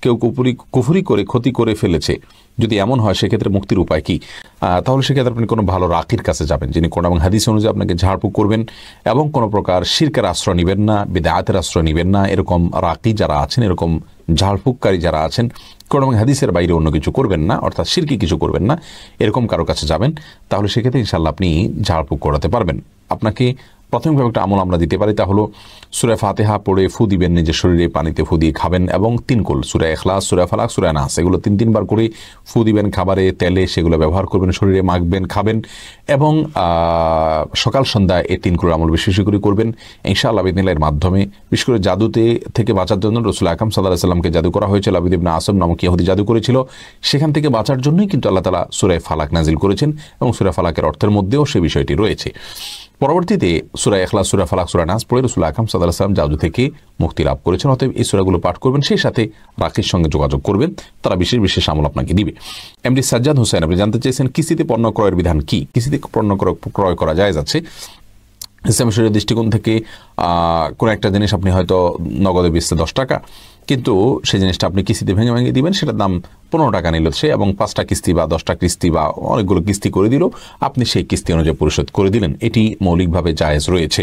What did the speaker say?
কেউ কুফরি করে ক্ষতি করে ফেলেছে, যদি এমন হয় সেক্ষেত্রে মুক্তির উপায় কি? তাহলে সেক্ষেত্রে আপনি কোনো ভালো রাকির কাছে যাবেন, যিনি কোরআন এবং হাদিস অনুযায়ী আপনাকে ঝাড়ফুঁক করবেন এবং কোনো প্রকার শিরকের আশ্রয় নেবেন না, বিদআতের আশ্রয় নেবেন না। এরকম রাকি যারা আছেন, এরকম ঝাড়ফুঁককারী যারা আছেন, কোরআন এবং হাদিসের বাইরে অন্য কিছু করবেন না, অর্থাৎ শিরকি কিছু করবেন না, এরকম কারো কাছে যাবেন। তাহলে সেক্ষেত্রে ইনশাআল্লাহ আপনি ঝাড়ফুঁক করাতে পারবেন। আপনাকে প্রাথমিকভাবে একটা আমল আমরা দিতে পারি, তা হলো সূরা ফাতিহা পড়ে ফু দিবেন, নিজের শরীরে পানিতে ফু দিয়ে খাবেন এবং 3 কুল সূরা ইখলাস, সূরা ফালাক, সূরা নাস এগুলো 3 বার করে ফু দিবেন খাবারে, তেলে, সেগুলো ব্যবহার করবেন, শরীরে মাখবেন, খাবেন এবং সকাল সন্ধ্যা এই 3 কুলের আমল বেশি বেশি করে করবেন ইনশাআল্লাহ বিদিনিল্লাহ। এর মাধ্যমে বিশেষ করে জাদুতে থেকে বাঁচার জন্য রাসূল আকরাম সাল্লাল্লাহু আলাইহি ওয়াসাল্লামকে জাদু করা হয়েছিল, আবিদ ইবনে আসম নামক ইহুদি জাদু করেছিল, সেখান থেকে বাঁচার জন্যই কিন্তু আল্লাহ তাআলা সূরা ফালাক নাজিল করেছেন এবং সূরা ফালাকের অর্থের মধ্যেও সেই বিষয়টি রয়েছে। পরবর্তীতে সূরা ইখলাস, সূরা ফালাক, সূরা নাস পড়ে রাসূল আকরাম সাল্লাল্লাহু আলাইহি ওয়াসাল্লাম জাদু থেকে মুক্তি লাভ করেছেন। অতএব এই সূরাগুলো পাঠ করবেন, সেই সাথে রাকির সঙ্গে যোগাযোগ করবেন, তারা বিশেষ বিশেষ আমল আপনাকে দিবে। এমডি সাজ্জাদ হোসেন আপনি জানতে চেয়েছেন কিস্তিতে পণ্য ক্রয়ের বিধান কি? কিস্তিতে পণ্য ক্রয় করা জায়েজ আছে ইসলামী শরীয়তের দৃষ্টিকোণ থেকে। কোনো একটা জিনিস আপনি হয়তো নগদে বেচতে 10 টাকা, কিন্তু সেই জিনিসটা আপনি কিস্তিতে ভেঙে ভেঙে দিবেন, সেটার দাম 15 টাকা নিল সে, এবং 5টা কিস্তি বা 10টা কিস্তি বা অনেকগুলো কিস্তি করে দিল, আপনি সেই কিস্তি অনুযায়ী পরিশোধ করে দিলেন, এটি মৌলিকভাবে জায়েজ রয়েছে।